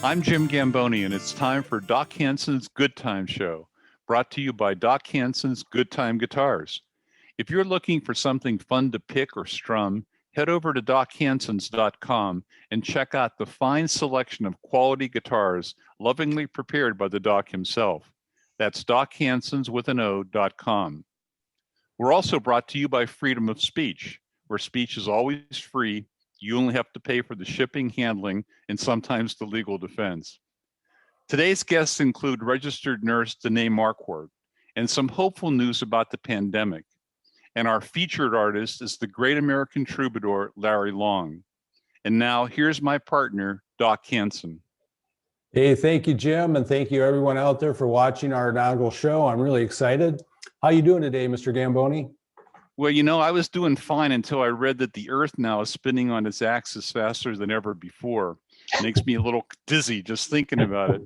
I'm Jim Gamboni, and it's time for Doc Hanson's Good Time Show, brought to you by Doc Hanson's Good Time Guitars. If you're looking for something fun to pick or strum, head over to DocHansons.com and check out the fine selection of quality guitars lovingly prepared by the Doc himself. That's DocHansons.com. We're also brought to you by Freedom of Speech, where speech is always free. You only have to pay for the shipping, handling, and sometimes the legal defense. Today's guests include registered nurse Danae Marquardt and some hopeful news about the pandemic. And our featured artist is the great American troubadour, Larry Long. And now here's my partner, Doc Hanson. Hey, thank you, Jim, and thank you everyone out there for watching our inaugural show. I'm really excited. How you doing today, Mr. Gamboni? Well, I was doing fine until I read that the Earth now is spinning on its axis faster than ever before. It makes me a little dizzy just thinking about it.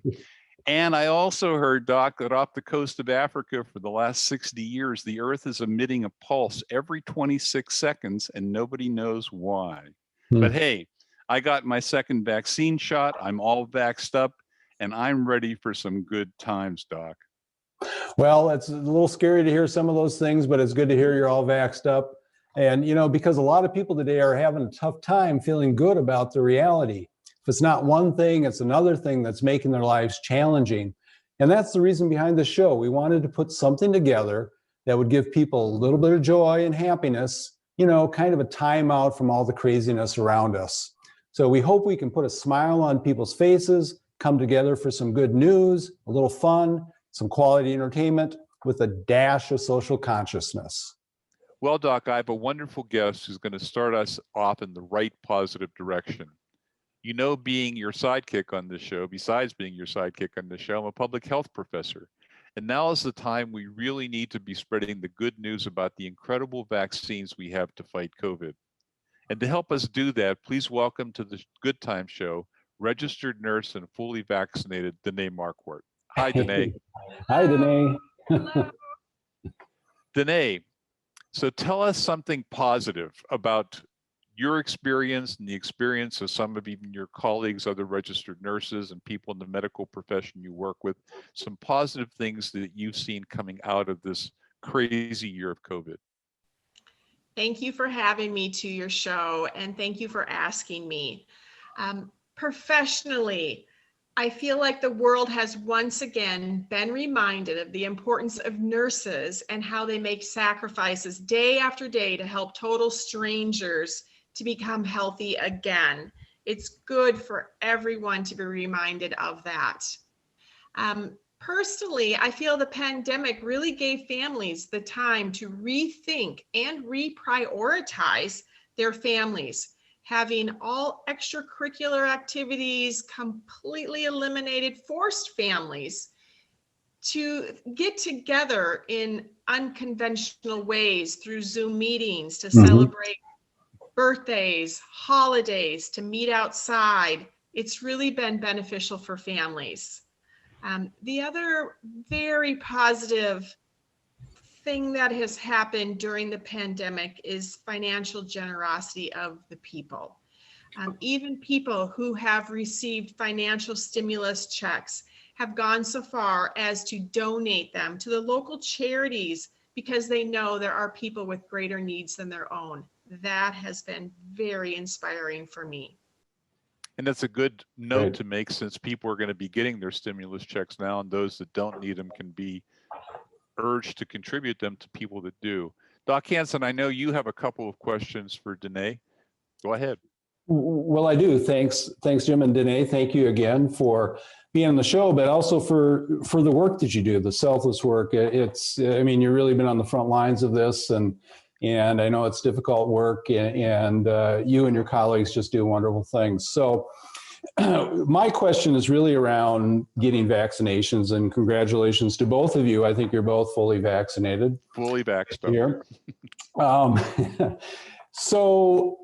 And I also heard, Doc, that off the coast of Africa for the last 60 years, the Earth is emitting a pulse every 26 seconds, and nobody knows why. But hey, I got my second vaccine shot. I'm all vaxxed up, and I'm ready for some good times, Doc. Well, it's a little scary to hear some of those things, but it's good to hear you're all vaxxed up. And, because a lot of people today are having a tough time feeling good about the reality. If it's not one thing, it's another thing that's making their lives challenging. And that's the reason behind the show. We wanted to put something together that would give people a little bit of joy and happiness, kind of a time out from all the craziness around us. So we hope we can put a smile on people's faces, come together for some good news, a little fun, some quality entertainment with a dash of social consciousness. Well, Doc, I have a wonderful guest who's going to start us off in the right positive direction. Being your sidekick on this show, besides being your sidekick on this show, I'm a public health professor. And now is the time we really need to be spreading the good news about the incredible vaccines we have to fight COVID. And to help us do that, please welcome to the Good Time Show, registered nurse and fully vaccinated Danae Marquardt. Hi, Danae. Hi, Danae. Danae, so tell us something positive about your experience and the experience of some of even your colleagues, other registered nurses and people in the medical profession you work with, some positive things that you've seen coming out of this crazy year of COVID. Thank you for having me to your show, and thank you for asking me. Professionally, I feel like the world has once again been reminded of the importance of nurses and how they make sacrifices day after day to help total strangers to become healthy again. It's good for everyone to be reminded of that. Personally, I feel the pandemic really gave families the time to rethink and reprioritize their families. Having all extracurricular activities completely eliminated forced families to get together in unconventional ways through Zoom meetings to celebrate birthdays, holidays, to meet outside. It's really been beneficial for families. The other very positive thing that has happened during the pandemic is financial generosity of the people. Even people who have received financial stimulus checks have gone so far as to donate them to the local charities because they know there are people with greater needs than their own. That has been very inspiring for me. And that's a good note to make, since people are going to be getting their stimulus checks now, and those that don't need them can be urged to contribute them to people that do. Doc Hanson, I know you have a couple of questions for Danae. Go ahead. Well, I do. Thanks, Jim and Danae. Thank you again for being on the show, but also for the work that you do, the selfless work. You've really been on the front lines of this, and I know it's difficult work, and you and your colleagues just do wonderful things. So my question is really around getting vaccinations, and congratulations to both of you. I think you're both fully vaccinated. Fully vaxxed here. So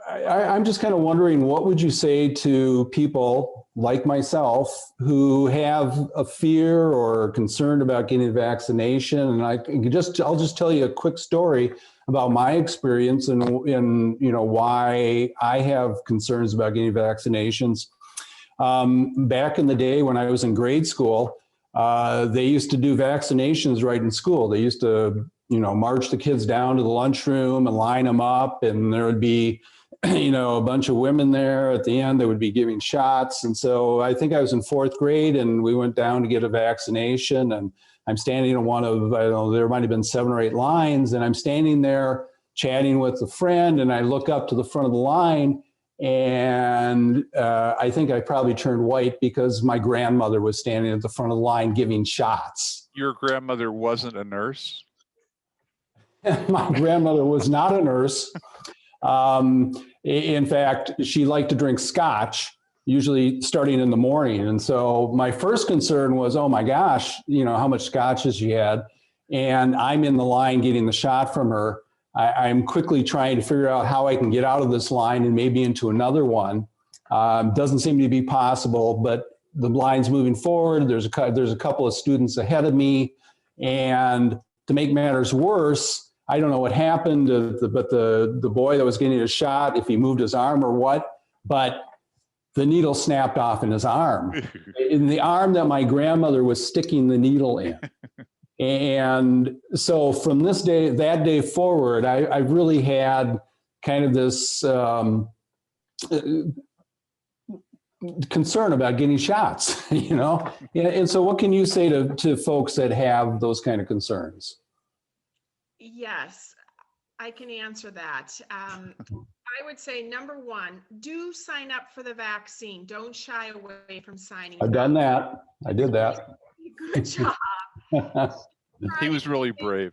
I'm just kind of wondering, what would you say to people like myself who have a fear or concerned about getting a vaccination? And I'll just tell you a quick story about my experience and why I have concerns about getting vaccinations. Back in the day when I was in grade school, they used to do vaccinations right in school. They used to, march the kids down to the lunchroom and line them up, and there would be, a bunch of women there at the end that would be giving shots. And so I think I was in 4th grade, and we went down to get a vaccination, and I'm standing in one of, I don't know, there might have been 7 or 8 lines, and I'm standing there chatting with a friend, and I look up to the front of the line, and I think I probably turned white because my grandmother was standing at the front of the line giving shots. Your grandmother wasn't a nurse? My grandmother was not a nurse. In fact, she liked to drink scotch, usually starting in the morning. And so my first concern was, oh my gosh, how much scotch has she had? And I'm in the line getting the shot from her. I'm quickly trying to figure out how I can get out of this line and maybe into another one. Doesn't seem to be possible, but the line's moving forward. There's a couple of students ahead of me. And to make matters worse, I don't know what happened, but the boy that was getting a shot, if he moved his arm or what, but the needle snapped off in his arm, in the arm that my grandmother was sticking the needle in. And so from that day forward, I really had kind of this concern about getting shots, And so what can you say to folks that have those kind of concerns? Yes, I can answer that. I would say, number one, do sign up for the vaccine. Don't shy away from signing I've up. done that. I did that. Good job. He was really brave.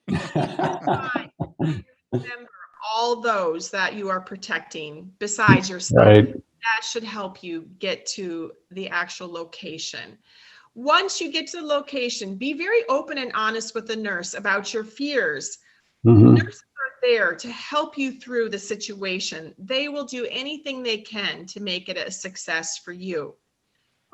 Remember all those that you are protecting besides yourself. Right. That should help you get to the actual location. Once you get to the location, be very open and honest with the nurse about your fears. Mm-hmm. Nurses are there to help you through the situation. They will do anything they can to make it a success for you.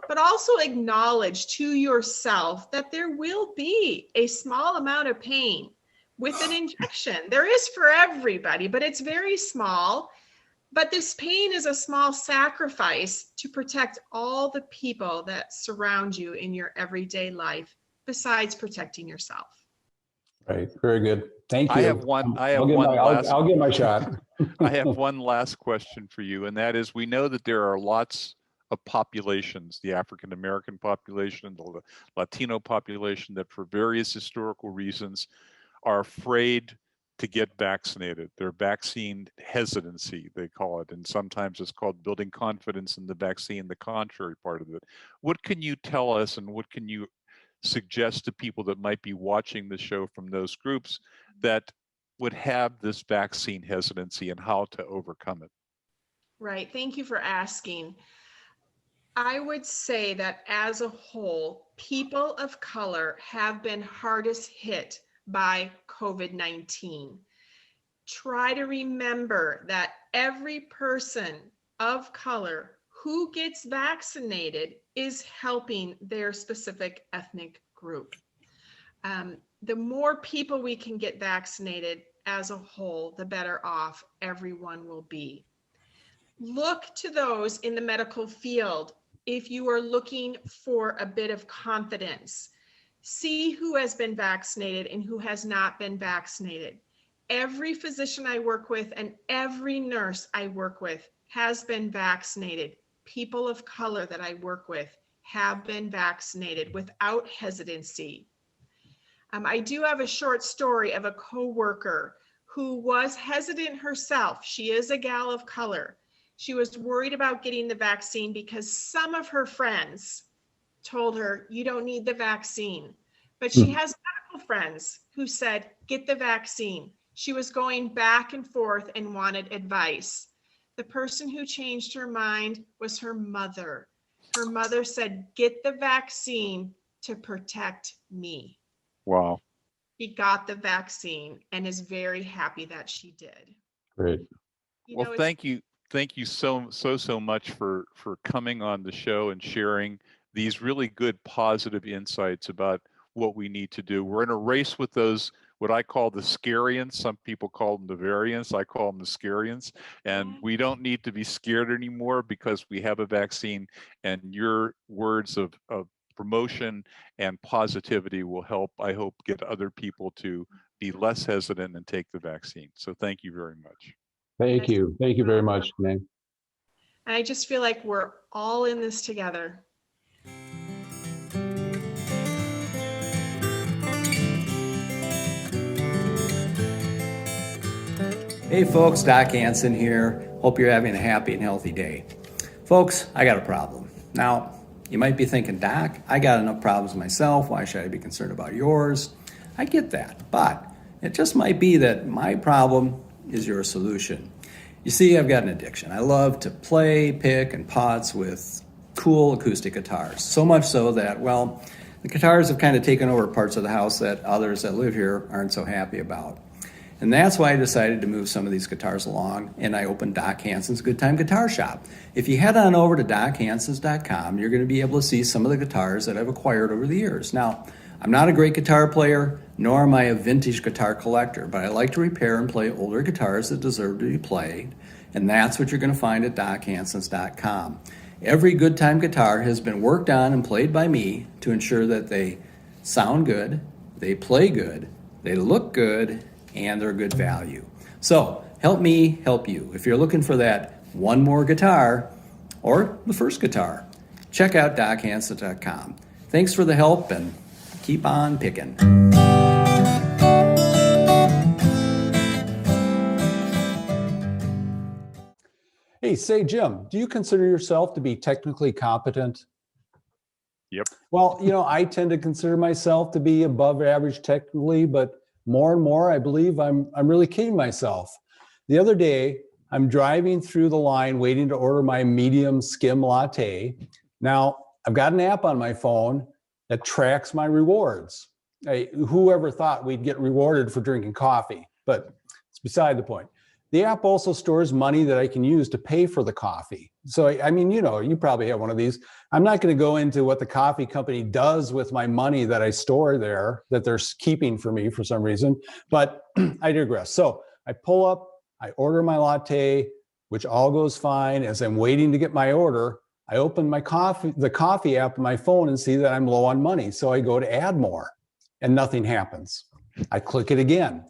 But also acknowledge to yourself that there will be a small amount of pain with an injection. There is for everybody, but it's very small. But this pain is a small sacrifice to protect all the people that surround you in your everyday life, besides protecting yourself. Right. Very good. Thank you. I'll get my shot. I have one last question for you, and that is, we know that there are lots of populations, the African American population, the Latino population, that for various historical reasons are afraid to get vaccinated. Their vaccine hesitancy, they call it, and sometimes it's called building confidence in the vaccine, the contrary part of it. What can you tell us, and what can you suggest to people that might be watching the show from those groups that would have this vaccine hesitancy, and how to overcome it? Right. Thank you for asking. I would say that as a whole, people of color have been hardest hit by COVID-19. Try to remember that every person of color who gets vaccinated is helping their specific ethnic group. The more people we can get vaccinated as a whole, the better off everyone will be. Look to those in the medical field if you are looking for a bit of confidence. See who has been vaccinated and who has not been vaccinated. Every physician I work with and every nurse I work with has been vaccinated. People of color that I work with have been vaccinated without hesitancy. I do have a short story of a coworker who was hesitant herself. She is a gal of color. She was worried about getting the vaccine because some of her friends told her, you don't need the vaccine. But she has medical friends who said, get the vaccine. She was going back and forth and wanted advice. The person who changed her mind was her mother. Her mother said, get the vaccine to protect me. Wow. She got the vaccine and is very happy that she did. Great. Well, thank you. Thank you so much for coming on the show and sharing these really good positive insights about what we need to do. We're in a race with those what I call the scariants. Some people call them the variants. I call them the scariants. And we don't need to be scared anymore because we have a vaccine, and your words of promotion and positivity will help, I hope, get other people to be less hesitant and take the vaccine. So thank you very much. Thank you. Thank you very much, Renee. And I just feel like we're all in this together. Hey folks, Doc Hanson here. Hope you're having a happy and healthy day. Folks, I got a problem. Now, you might be thinking, Doc, I got enough problems myself. Why should I be concerned about yours? I get that, but it just might be that my problem is your solution. You see, I've got an addiction. I love to play, pick, and putz with cool acoustic guitars. So much so that, well, the guitars have kind of taken over parts of the house that others that live here aren't so happy about. And that's why I decided to move some of these guitars along, and I opened Doc Hanson's Good Time Guitar Shop. If you head on over to DocHansons.com, you're going to be able to see some of the guitars that I've acquired over the years. Now, I'm not a great guitar player, nor am I a vintage guitar collector, but I like to repair and play older guitars that deserve to be played, and that's what you're going to find at DocHansons.com. Every Good Time guitar has been worked on and played by me to ensure that they sound good, they play good, they look good, and they're good value. So help me help you. If you're looking for that one more guitar or the first guitar, check out DocHansons.com. Thanks for the help and keep on picking. Hey, say, Jim, do you consider yourself to be technically competent? Yep. Well, I tend to consider myself to be above average technically, but more and more, I believe I'm really kidding myself. The other day, I'm driving through the line waiting to order my medium skim latte. Now, I've got an app on my phone that tracks my rewards. Whoever thought we'd get rewarded for drinking coffee, but it's beside the point. The app also stores money that I can use to pay for the coffee. So, I mean, you probably have one of these. I'm not going to go into what the coffee company does with my money that I store there, that they're keeping for me for some reason, but I digress. So I pull up, I order my latte, which all goes fine. As I'm waiting to get my order, I open the coffee app on my phone and see that I'm low on money. So I go to add more and nothing happens. I click it again.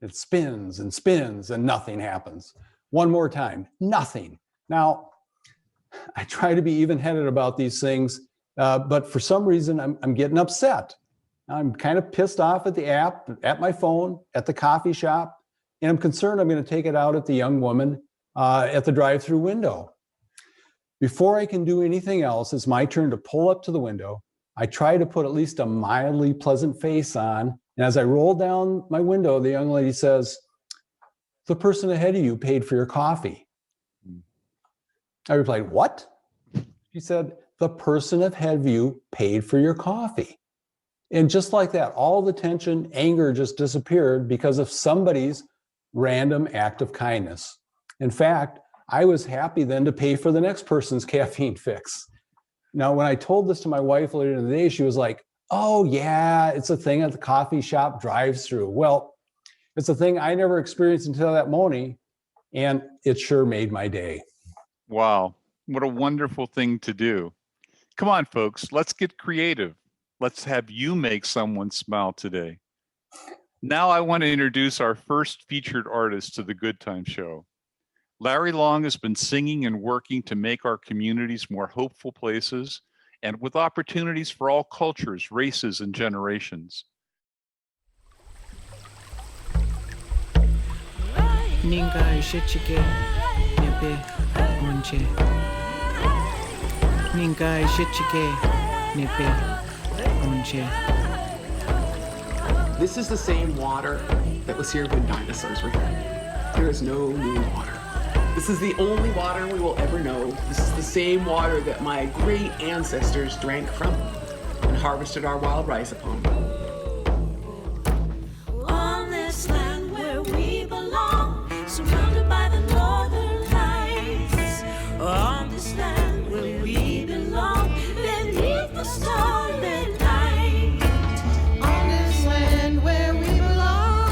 It spins and spins and nothing happens. One more time, nothing. Now, I try to be even-headed about these things, but for some reason, I'm getting upset. I'm kind of pissed off at the app, at my phone, at the coffee shop, and I'm concerned I'm going to take it out at the young woman at the drive-through window. Before I can do anything else, it's my turn to pull up to the window. I try to put at least a mildly pleasant face on, and as I roll down my window, the young lady says, "The person ahead of you paid for your coffee." I replied, "What?" She said, "The person ahead of you paid for your coffee." And just like that, all the tension, anger just disappeared because of somebody's random act of kindness. In fact, I was happy then to pay for the next person's caffeine fix. Now, when I told this to my wife later in the day, she was like, "Oh yeah, it's a thing at the coffee shop drive-through." Well, it's a thing I never experienced until that morning, and it sure made my day. Wow, what a wonderful thing to do. Come on, folks, let's get creative. Let's have you make someone smile today. Now I want to introduce our first featured artist to the Good Time Show. Larry Long has been singing and working to make our communities more hopeful places and with opportunities for all cultures, races, and generations. Ninga ishechike nebe onche. Ninga ishechike nebe onche. This is the same water that was here when dinosaurs were here. There is no new water. This is the only water we will ever know. This is the same water that my great ancestors drank from and harvested our wild rice upon. On this land where we belong, surrounded by the northern lights. On this land where we belong, beneath the starlit night. On this land where we belong,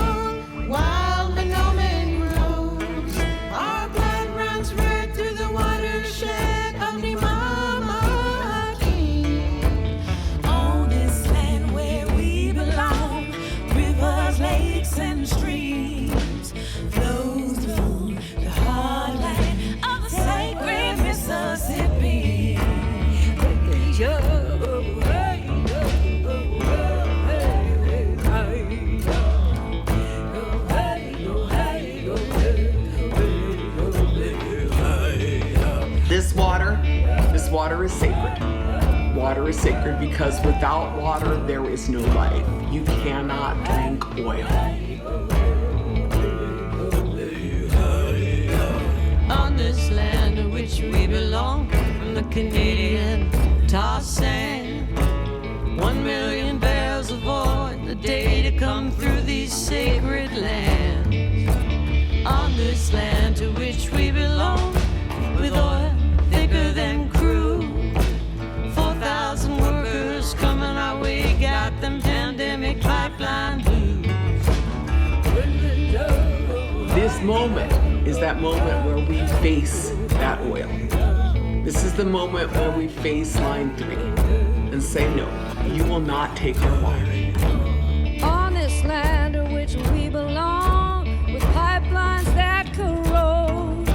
water is sacred. Water is sacred because without water, there is no life. You cannot drink oil. On this land to which we belong, from the Canadian tar sand, 1 million barrels of oil in the day to come through these sacred lands. On this land to which we belong, with oil thicker than crude, 4,000 workers coming our way, got them pandemic pipeline blues. This moment is that moment where we face that oil. This is the moment where we face line 3 and say, no, you will not take our water. On this land to which we belong, with pipelines that corrode,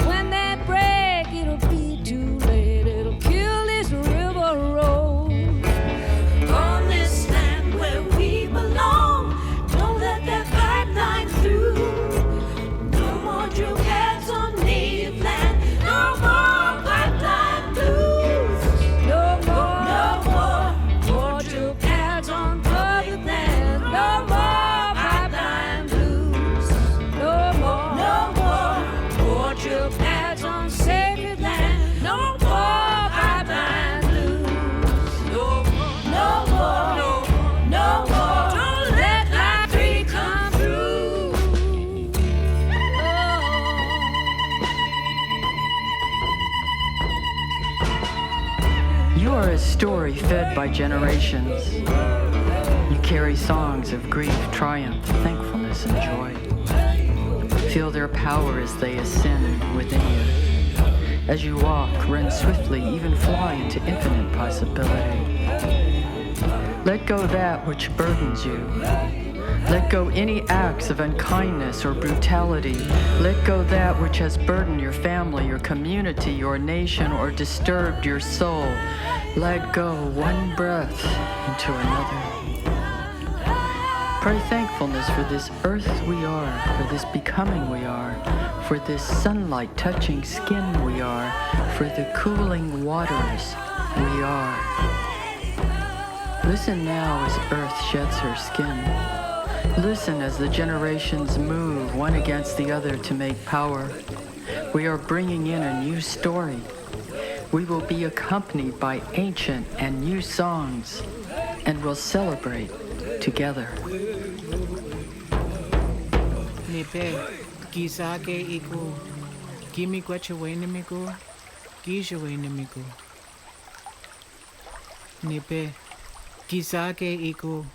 when they break, it'll be too late. It'll kill this river road. On this land where we belong, don't let that pipeline through. No more drill pads on native land. No more pipeline blues. No more drill pads on public land. No more pipeline blues. No more drill pads on sacred land. No more pipeline blues. No more. Don't let line 3 come through. You are a story fed by generations. You carry songs of grief, triumph, thankfulness, and joy. Feel their power as they ascend within you. As you walk, run swiftly, even fly into infinite possibility. Let go that which burdens you. Let go any acts of unkindness or brutality. Let go that which has burdened your family, your community, your nation, or disturbed your soul. Let go one breath into another. Pray thankfulness for this earth we are, for this becoming we are, for this sunlight touching skin we are, for the cooling waters we are. Listen now as earth sheds her skin. Listen as the generations move one against the other to make power. We are bringing in a new story. We will be accompanied by ancient and new songs, and will celebrate together. Nipe, kisake iku, kimi kwachawenemiku, kishawenemiku. Nipe, kisake iku,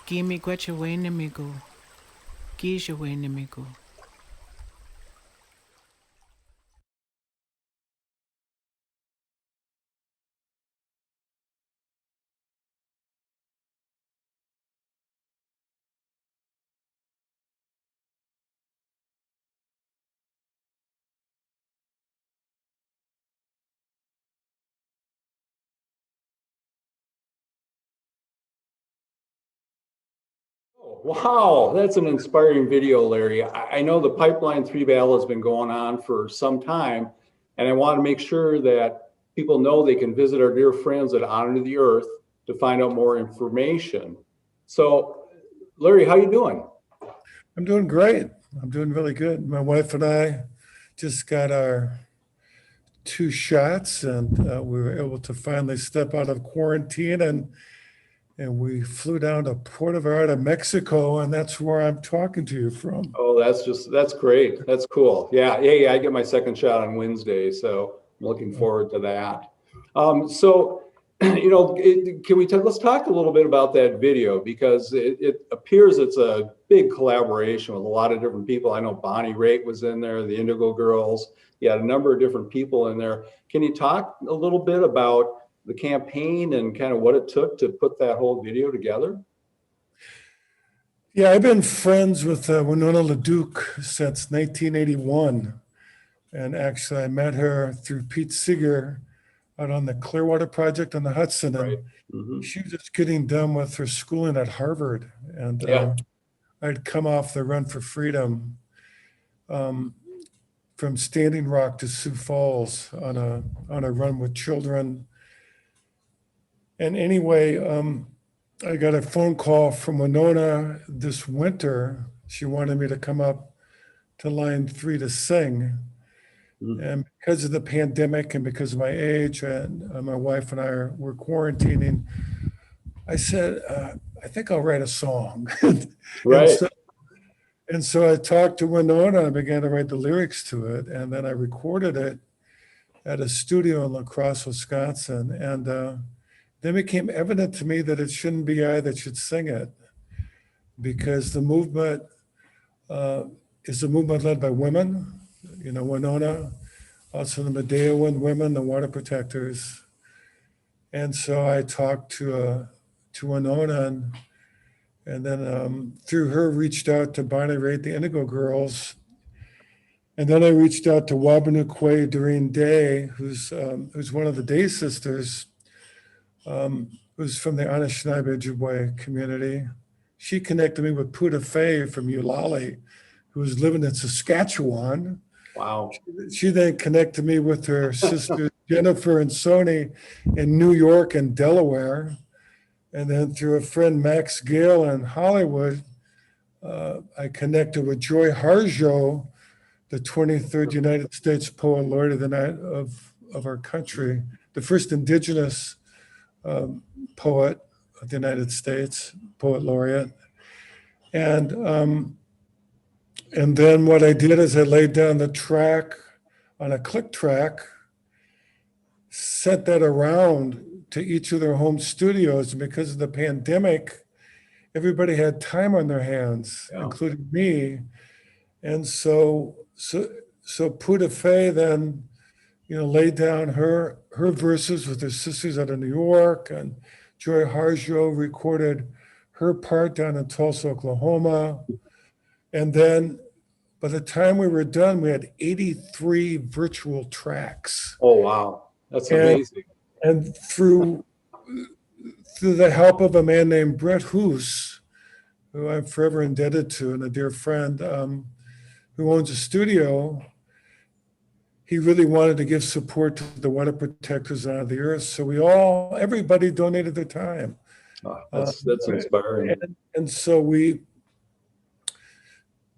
kimi kwachawenemiku, kishawenemiku. Wow, that's an inspiring video, Larry. I know the Pipeline 3 battle has been going on for some time, and I want to make sure that people know they can visit our dear friends at Honor the Earth to find out more information. So, Larry, how you doing? I'm doing great. I'm doing really good. My wife and I just got our 2 shots, and we were able to finally step out of quarantine, and we flew down to Puerto Vallarta, Mexico, and that's where I'm talking to you from. Oh, that's great. That's cool. Yeah. I get my second shot on Wednesday, so I'm looking forward to that. So, can let's talk a little bit about that video, because it appears it's a big collaboration with a lot of different people. I know Bonnie Raitt was in there, the Indigo Girls. You had a number of different people in there. Can you talk a little bit about the campaign and kind of what it took to put that whole video together? Yeah, I've been friends with Winona LaDuke since 1981. And actually, I met her through Pete Seeger out on the Clearwater Project on the Hudson. Right. And she was just getting done with her schooling at Harvard. And I'd come off the Run for Freedom from Standing Rock to Sioux Falls on a run with children. And anyway, I got a phone call from Winona this winter. She wanted me to come up to Line 3 to sing. And because of the pandemic and because of my age, and my wife and I were quarantining, I said, I think I'll write a song. Right. And so I talked to Winona and I began to write the lyrics to it. And then I recorded it at a studio in La Crosse, Wisconsin. And then it became evident to me that it shouldn't be I that should sing it, because the movement is a movement led by women. You know, Winona, also the Medeawan women, the water protectors. And so I talked to Winona, and then through her reached out to Bonnie Raitt, the Indigo Girls. And then I reached out to Wabanukwe Doreen Day, who's one of the Day sisters, who's from the Anishinaabe Ojibwe community. She connected me with Puda Fay from Eulalie, who was living in Saskatchewan. Wow. She then connected me with her sisters Jennifer and Sony in New York and Delaware. And then through a friend, Max Gale in Hollywood, I connected with Joy Harjo, the 23rd United States Poet Laureate of the night of our country, the first Indigenous poet of the United States, Poet Laureate. And then what I did is I laid down the track on a click track, sent that around to each of their home studios. And because of the pandemic, everybody had time on their hands, including me. And so Puda Fay then, laid down her verses with her sisters out of New York, and Joy Harjo recorded her part down in Tulsa, Oklahoma. And then by the time we were done, we had 83 virtual tracks. Oh, wow. That's amazing. And through the help of a man named Brett Hoos, who I'm forever indebted to, and a dear friend who owns a studio, he really wanted to give support to the water protectors out of the earth. So everybody donated their time. Oh, that's inspiring. And so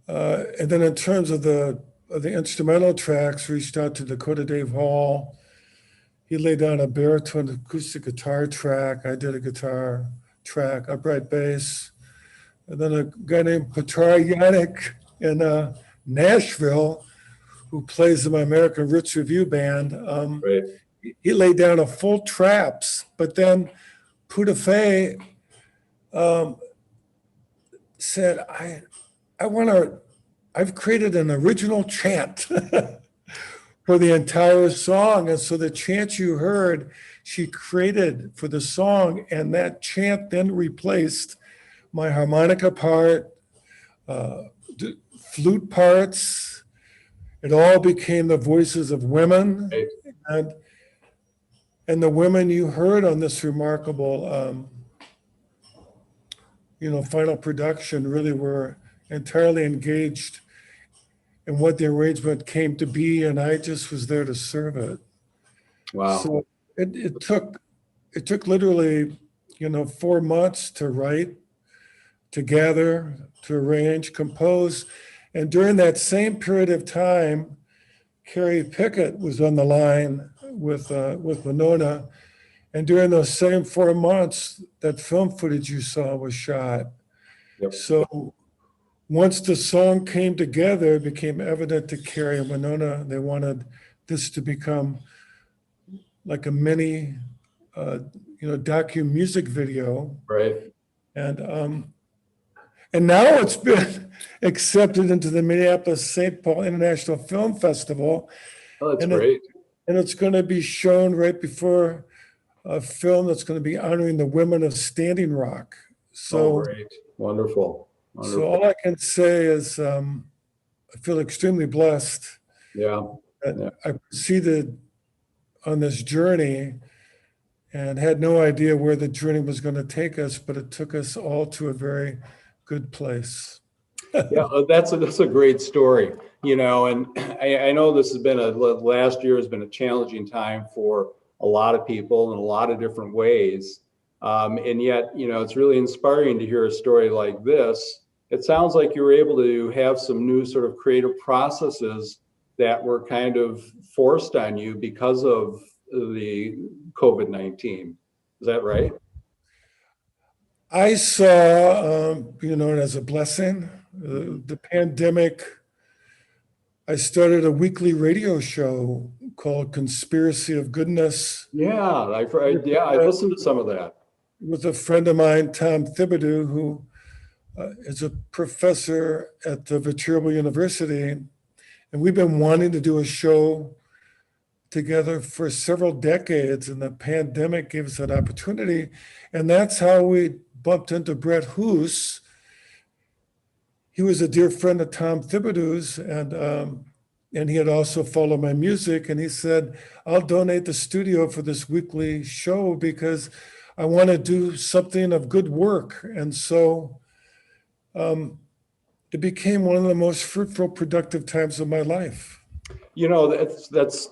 and then in terms of the instrumental tracks, reached out to Dakota Dave Hall. He laid down a baritone acoustic guitar track. I did a guitar track, upright bass. And then a guy named Petar Yannick in Nashville, who plays in my American Roots Review Band. Right. He laid down a full traps, but then Puda Fay said, I've created an original chant for the entire song. And so the chant you heard, she created for the song, and that chant then replaced my harmonica part, flute parts. It all became the voices of women. Right. And the women you heard on this remarkable, final production really were entirely engaged in what the arrangement came to be, and I just was there to serve it. Wow. So it took literally, 4 months to write, to gather, to arrange, compose, and during that same period of time, Carrie Pickett was on the line with Winona, and during those same 4 months, that film footage you saw was shot. Yep. So once the song came together, it became evident to Carrie and Winona they wanted this to become like a mini, docu music video. Right. And now it's been accepted into the Minneapolis-St. Paul International Film Festival. Oh, that's great. And it's going to be shown right before a film that's going to be honoring the women of Standing Rock. So, great. Wonderful. So all I can say is I feel extremely blessed. Yeah. I proceeded on this journey and had no idea where the journey was going to take us, but it took us all to a very good place. Yeah, that's a great story, and I know this has been last year has been a challenging time for a lot of people in a lot of different ways. And yet, it's really inspiring to hear a story like this. It sounds like you were able to have some new sort of creative processes that were kind of forced on you because of the COVID-19. Is that right? I saw, it as a blessing. The pandemic, I started a weekly radio show called Conspiracy of Goodness. Yeah, I listened to some of that. With a friend of mine, Tom Thibodeau, who is a professor at the Viterbo University. And we've been wanting to do a show together for several decades, and the pandemic gave us that opportunity. And that's how we bumped into Brett Hoos. He was a dear friend of Tom Thibodeau's, and he had also followed my music. And he said, I'll donate the studio for this weekly show because I want to do something of good work. And so it became one of the most fruitful, productive times of my life. That's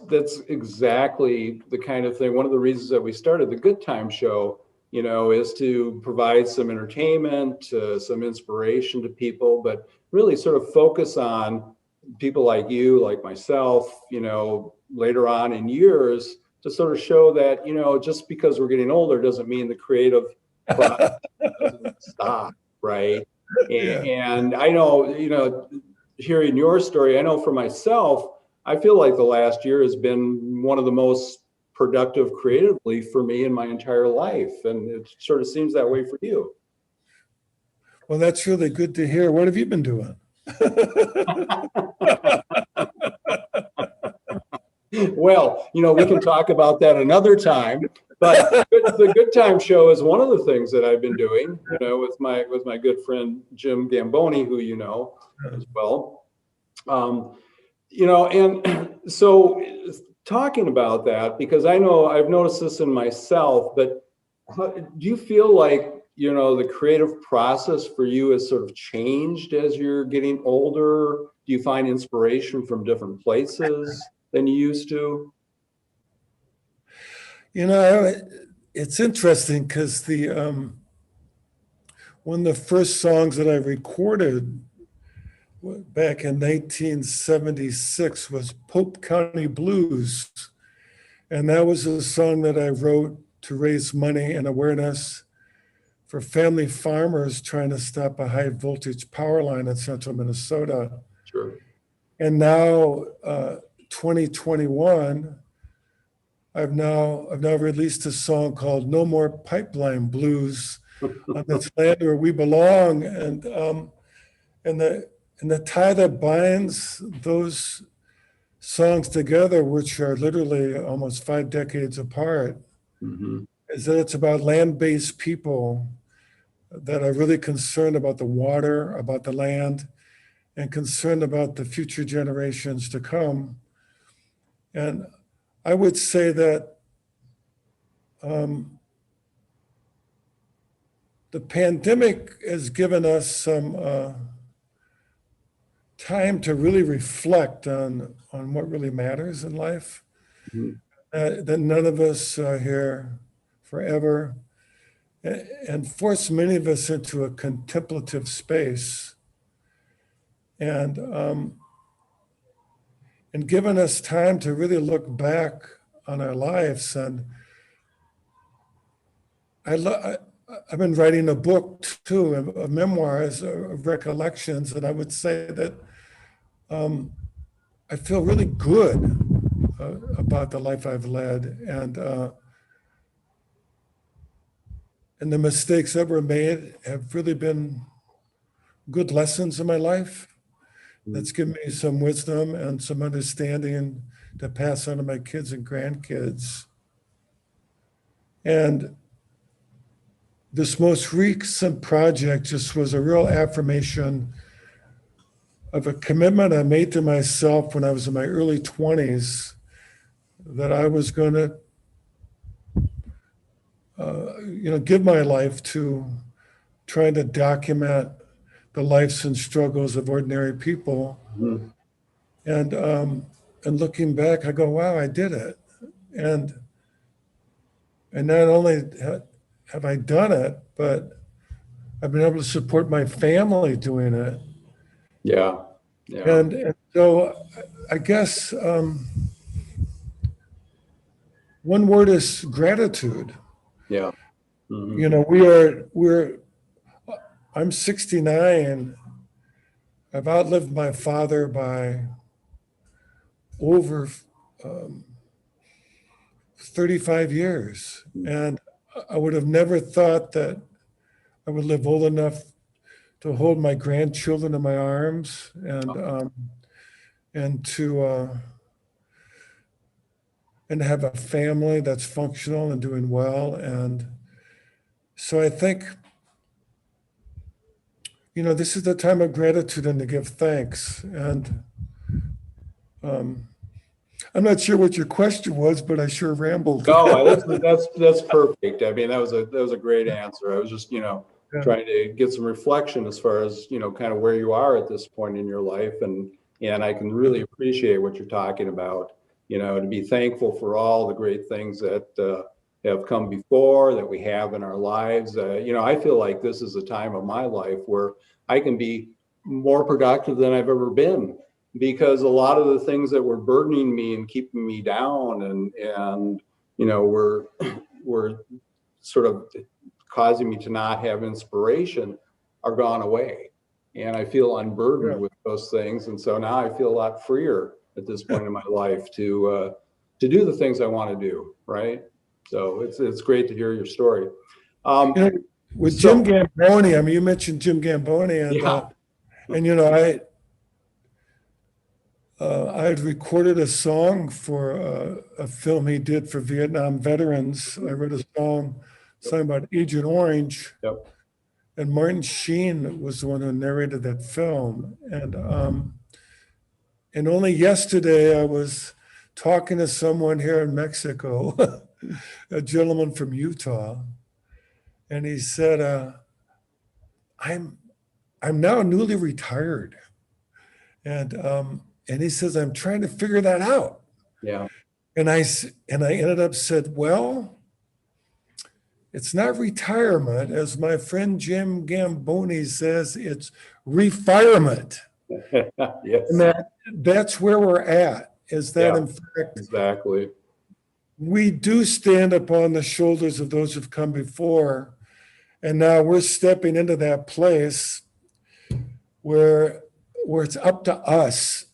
exactly the kind of thing. One of the reasons that we started the Good Time Show, is to provide some entertainment, some inspiration to people, but really sort of focus on people like you, like myself, later on in years, to sort of show that, just because we're getting older doesn't mean the creative process doesn't stop, right? And I know, hearing your story, I know for myself, I feel like the last year has been one of the most productive creatively for me in my entire life. And it sort of seems that way for you. Well, that's really good to hear. What have you been doing? Well, we can talk about that another time. But the Good Time Show is one of the things that I've been doing, with my good friend Jim Gamboni, who you know as well. And so talking about that, because I know I've noticed this in myself, but do you feel like, the creative process for you has sort of changed as you're getting older? Do you find inspiration from different places than you used to? It's interesting because one of the first songs that I recorded back in 1976 was Pope County Blues. And that was a song that I wrote to raise money and awareness for family farmers trying to stop a high voltage power line in central Minnesota. Sure. And now, 2021, I've now released a song called No More Pipeline Blues on this land where we belong. And the tie that binds those songs together, which are literally almost 5 decades apart, is that it's about land-based people that are really concerned about the water, about the land, and concerned about the future generations to come. And I would say that the pandemic has given us some time to really reflect on what really matters in life. That none of us are here forever, and force many of us into a contemplative space, and given us time to really look back on our lives. And I've been writing a book too, of memoirs of recollections, and I would say that I feel really good about the life I've led, and the mistakes that were made have really been good lessons in my life. That's given me some wisdom and some understanding to pass on to my kids and grandkids. And this most recent project just was a real affirmation of a commitment I made to myself when I was in my early 20s, that I was going to give my life to trying to document the lives and struggles of ordinary people. Mhm. And looking back, I go, wow, I did it. And not only have I done it, but I've been able to support my family doing it. Yeah. Yeah. And so I guess one word is gratitude. Yeah. Mhm. You know, I'm 69. I've outlived my father by over 35 years. And I would have never thought that I would live old enough to hold my grandchildren in my arms and to have a family that's functional and doing well. And so I think, you know, this is the time of gratitude and to give thanks. And I'm not sure what your question was, but I sure rambled. No, that's perfect. I mean, that was a great answer. I was just, trying to get some reflection as far as, kind of where you are at this point in your life. And I can really appreciate what you're talking about, to be thankful for all the great things that have come before, that we have in our lives. I feel like this is a time of my life where I can be more productive than I've ever been, because a lot of the things that were burdening me and keeping me down and were sort of causing me to not have inspiration are gone away. And I feel unburdened with those things. And so now I feel a lot freer at this point in my life to do the things I want to do. Right. So it's great to hear your story. With Jim Gamboni, I mean, you mentioned Jim Gamboni, and I had recorded a song for a film he did for Vietnam veterans. I wrote a song about Agent Orange. Yep. And Martin Sheen was the one who narrated that film. And only yesterday I was talking to someone here in Mexico, a gentleman from Utah, and he said, I'm now newly retired. And he says, I'm trying to figure that out. Yeah. And I ended up said, well, it's not retirement, as my friend Jim Gamboni says, it's refirement. Yes. And that's where we're at, is that in fact, exactly, we do stand upon the shoulders of those who've come before. And now we're stepping into that place where it's up to us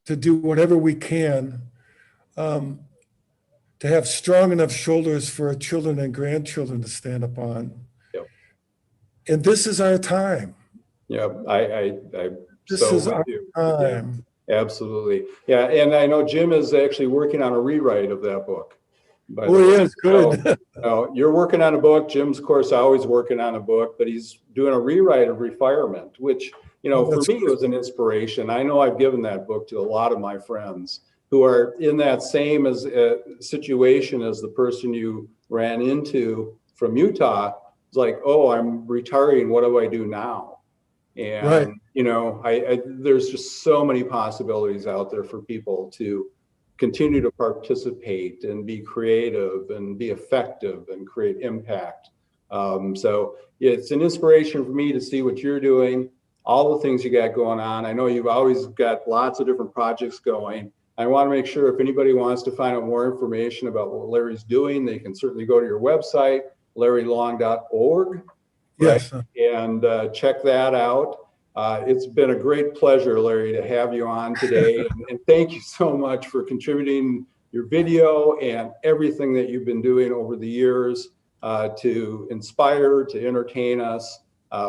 to do whatever we can to have strong enough shoulders for our children and grandchildren to stand upon. Yep. And this is our time. Yeah, This is our time. Yeah, absolutely. Yeah, and I know Jim is actually working on a rewrite of that book. Oh, he is, good. You're working on a book. Jim's, of course, always working on a book, but he's doing a rewrite of Refirement, which, for me, was an inspiration. I know I've given that book to a lot of my friends who are in that same situation as the person you ran into from Utah. It's like, oh, I'm retiring. What do I do now? And, there's just so many possibilities out there for people to continue to participate and be creative and be effective and create impact. So it's an inspiration for me to see what you're doing, all the things you got going on. I know you've always got lots of different projects going. I want to make sure if anybody wants to find out more information about what Larry's doing, they can certainly go to your website, larrylong.org. Yes. Right? And check that out. It's been a great pleasure, Larry, to have you on today. and thank you so much for contributing your video and everything that you've been doing over the years to inspire, to entertain us.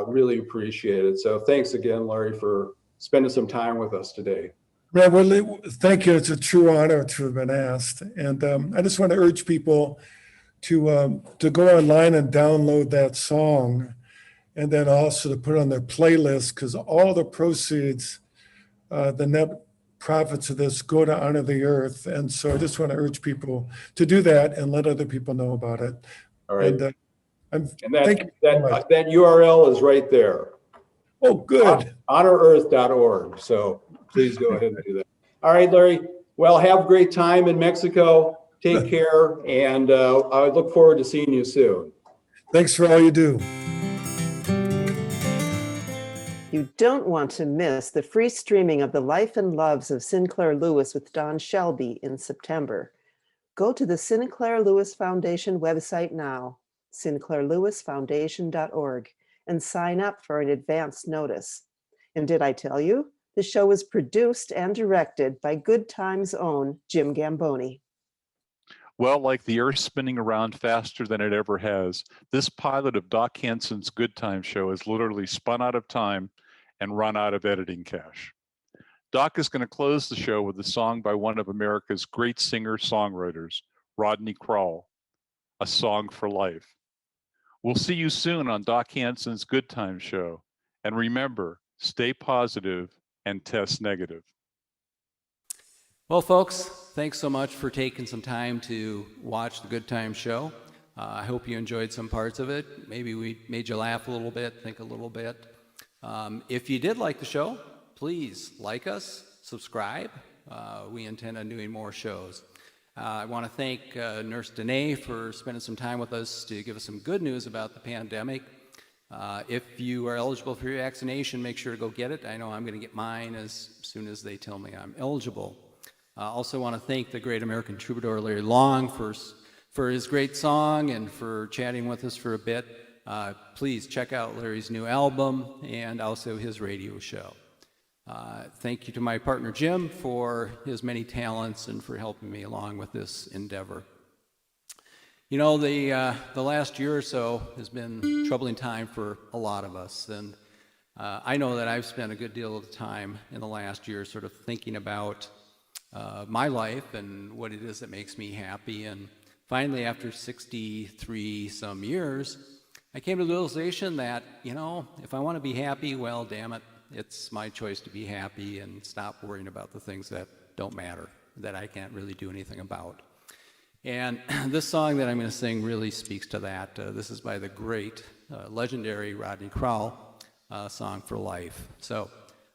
Really appreciate it. So thanks again, Larry, for spending some time with us today. Yeah, well, thank you. It's a true honor to have been asked. And I just want to urge people to go online and download that song, and then also to put it on their playlist, because all the proceeds, the net profits of this go to honor the earth. And so I just want to urge people to do that and let other people know about it. All right. And that URL is right there. Oh, good. honorearth.org. So please go ahead and do that. All right, Larry. Well, have a great time in Mexico. Take care, and I look forward to seeing you soon. Thanks for all you do. You don't want to miss the free streaming of The Life and Loves of Sinclair Lewis with Don Shelby in September. Go to the Sinclair Lewis Foundation website now, sinclairlewisfoundation.org, and sign up for an advance notice. And did I tell you? The show is produced and directed by Good Times' own Jim Gamboni. Well, like the Earth spinning around faster than it ever has, this pilot of Doc Hanson's Good Time show has literally spun out of time and run out of editing cash. Doc is going to close the show with a song by one of America's great singer-songwriters, Rodney Crowell, A Song for Life. We'll see you soon on Doc Hanson's Good Time show. And remember, stay positive and test negative. Well, folks, thanks so much for taking some time to watch the Good Time show. I hope you enjoyed some parts of it. Maybe we made you laugh a little bit, think a little bit. If you did like the show, please like us, subscribe. We intend on doing more shows. I want to thank Nurse Danae for spending some time with us to give us some good news about the pandemic. If you are eligible for your vaccination, make sure to go get it. I know I'm going to get mine as soon as they tell me I'm eligible. I also want to thank the great American troubadour Larry Long for his great song and for chatting with us for a bit. Please check out Larry's new album and also his radio show. Thank you to my partner Jim for his many talents and for helping me along with this endeavor. You know, the last year or so has been a troubling time for a lot of us, and I know that I've spent a good deal of time in the last year sort of thinking about my life and what it is that makes me happy. And finally, after 63 some years, I came to the realization that, you know, if I want to be happy, well, damn it, it's my choice to be happy and stop worrying about the things that don't matter, that I can't really do anything about. And this song that I'm going to sing really speaks to that. This is by the great, legendary Rodney Crowell, Song for Life. So,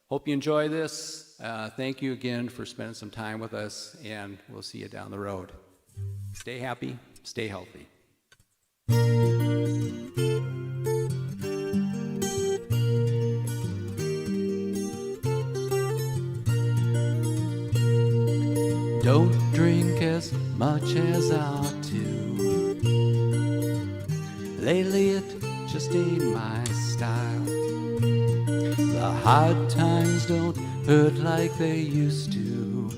hope you enjoy this. Thank you again for spending some time with us, and we'll see you down the road. Stay happy, stay healthy. Don't drink as much as I ought to. Lately it just ain't my style. The hard times don't hurt like they used to.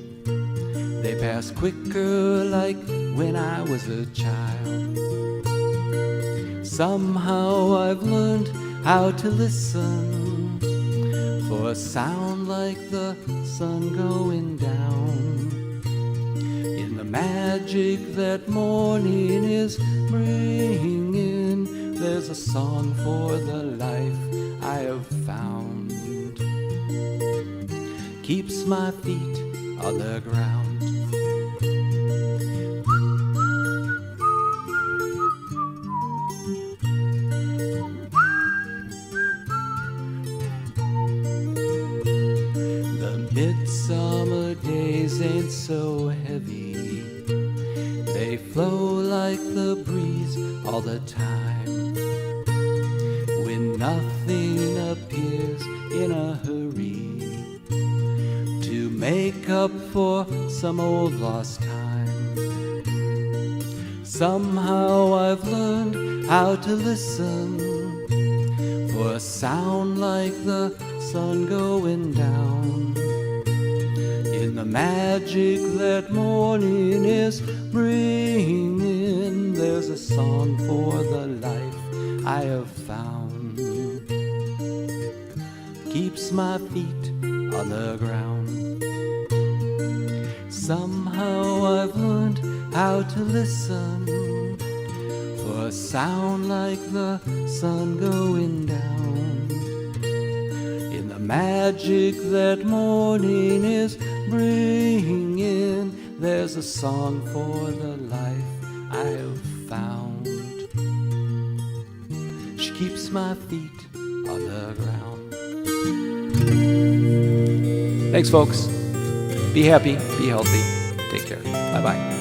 They pass quicker like when I was a child. Somehow I've learned how to listen for a sound like the sun going down. In the magic that morning is bringing, there's a song for the life I have found. Keeps my feet on the ground. The midsummer days ain't so heavy. They flow like the breeze all the time. When nothing appears in a hurry to make up for some old lost time. Somehow I've learned how to listen for a sound like the sun going down. In the magic that morning is bringing, there's a song for the life I have found. Keeps my feet on the ground. Somehow I've learned how to listen for a sound like the sun going down. In the magic that morning is bringing, there's a song for the life I have found. She keeps my feet on the ground. Thanks, folks. Be happy, be healthy. Take care. Bye-bye.